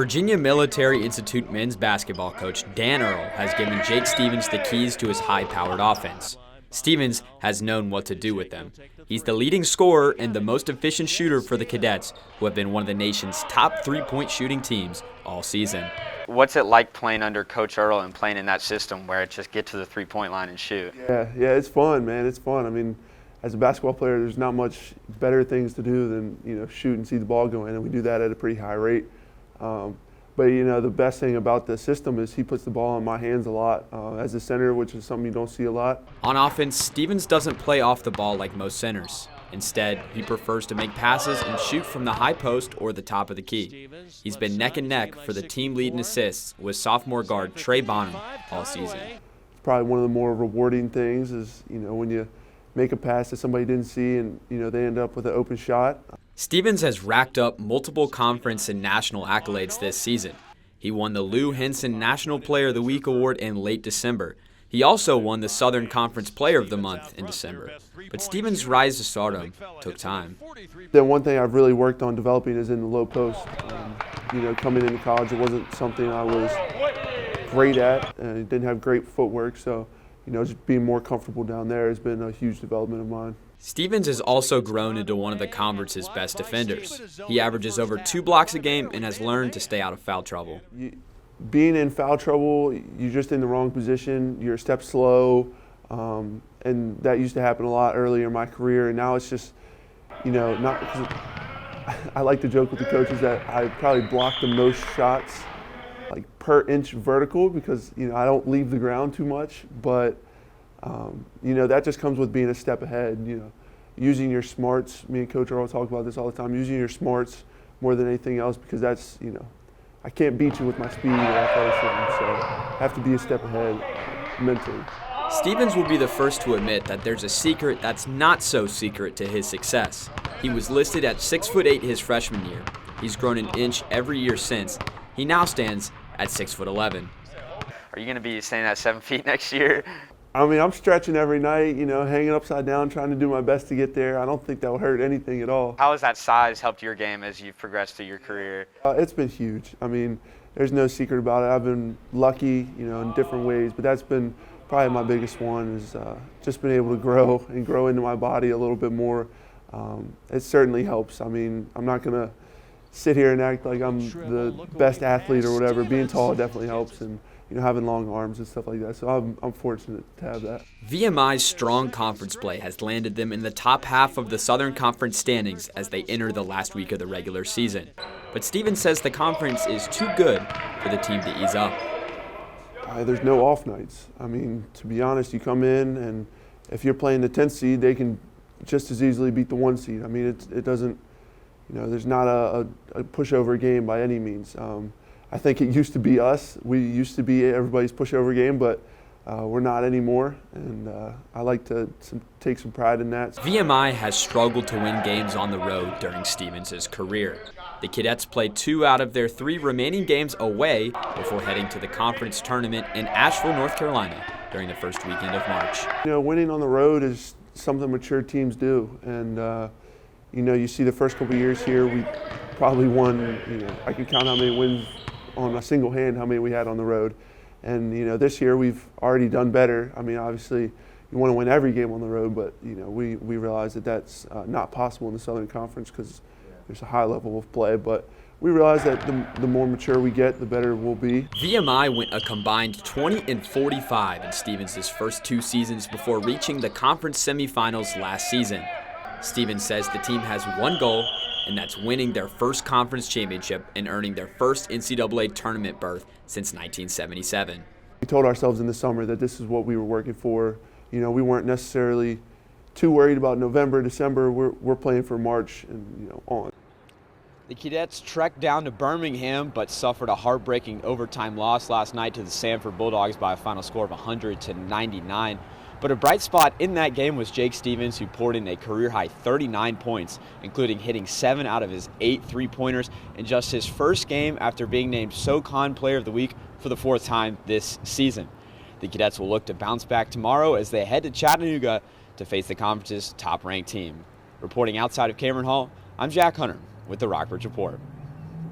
Virginia Military Institute men's basketball coach Dan Earl has given Jake Stevens the keys to his high-powered offense. Stevens has known what to do with them. He's the leading scorer and the most efficient shooter for the Cadets, who have been one of the nation's top three-point shooting teams all season. What's it like playing under Coach Earl and playing in that system where it just get to the three-point line and shoot? Yeah, it's fun, man. It's fun. I mean, as a basketball player, there's not much better things to do than shoot and see the ball go in, and we do that at a pretty high rate. But the best thing about the system is he puts the ball in my hands a lot as a center, which is something you don't see a lot. On offense, Stevens doesn't play off the ball like most centers. Instead, he prefers to make passes and shoot from the high post or the top of the key. He's been neck and neck for the team lead in assists with sophomore guard Trey Bonham all season. It's probably one of the more rewarding things is when you make a pass that somebody didn't see and they end up with an open shot. Stevens has racked up multiple conference and national accolades this season. He won the Lou Henson National Player of the Week award in late December. He also won the Southern Conference Player of the Month in December. But Stevens' rise to stardom took time. The one thing I've really worked on developing is in the low post. Coming into college, it wasn't something I was great at and didn't have great footwork. So, just being more comfortable down there has been a huge development of mine. Stevens has also grown into one of the conference's best defenders. He averages over 2 blocks a game and has learned to stay out of foul trouble. Being in foul trouble, you're just in the wrong position, you're a step slow, and that used to happen a lot earlier in my career, and now it's just, not because I like to joke with the coaches that I probably block the most shots, like per inch vertical, because, I don't leave the ground too much, but that just comes with being a step ahead, using your smarts. Me and Coach Earl talk about this all the time, using your smarts more than anything else, because that's, I can't beat you with my speed or athleticism, so I have to be a step ahead mentally. Stevens will be the first to admit that there's a secret that's not so secret to his success. He was listed at 6'8" his freshman year. He's grown an inch every year since. He now stands at 6'11". Are you going to be staying at 7 feet next year? I mean, I'm stretching every night, hanging upside down, trying to do my best to get there. I don't think that will hurt anything at all. How has that size helped your game as you've progressed through your career? It's been huge. I mean, there's no secret about it. I've been lucky, in different ways, but that's been probably my biggest one is just been able to grow into my body a little bit more. It certainly helps. I mean, I'm not going to sit here and act like I'm the best athlete or whatever. Being tall definitely helps, and having long arms and stuff like that. So I'm fortunate to have that. VMI's strong conference play has landed them in the top half of the Southern Conference standings as they enter the last week of the regular season. But Stevens says the conference is too good for the team to ease up. There's no off nights. I mean, to be honest, you come in and if you're playing the 10th seed, they can just as easily beat the 1 seed. I mean, it doesn't, there's not a pushover game by any means. I think it used to be us. We used to be everybody's pushover game, but we're not anymore, and I like to take some pride in that. VMI has struggled to win games on the road during Stevens' career. The Cadets played 2 out of their 3 remaining games away before heading to the conference tournament in Asheville, North Carolina during the first weekend of March. Winning on the road is something mature teams do, and you see the first couple years here, we probably won, I can count how many wins on a single hand, how many we had on the road. And this year we've already done better. I mean, obviously you want to win every game on the road, but we realize that that's not possible in the Southern Conference because there's a high level of play. But we realize that the more mature we get, the better we'll be. VMI went a combined 20-45 in Stevens' first 2 seasons before reaching the conference semifinals last season. Stevens says the team has one goal, and that's winning their first conference championship and earning their first NCAA tournament berth since 1977. We told ourselves in the summer that this is what we were working for. We weren't necessarily too worried about November, December. We're playing for March and on. The Cadets trekked down to Birmingham but suffered a heartbreaking overtime loss last night to the Sanford Bulldogs by a final score of 100-99. But a bright spot in that game was Jake Stevens, who poured in a career-high 39 points, including hitting 7 out of his 8 three-pointers in just his first game after being named SoCon Player of the Week for the 4th time this season. The Cadets will look to bounce back tomorrow as they head to Chattanooga to face the conference's top-ranked team. Reporting outside of Cameron Hall, I'm Jack Hunter with the Rockbridge Report.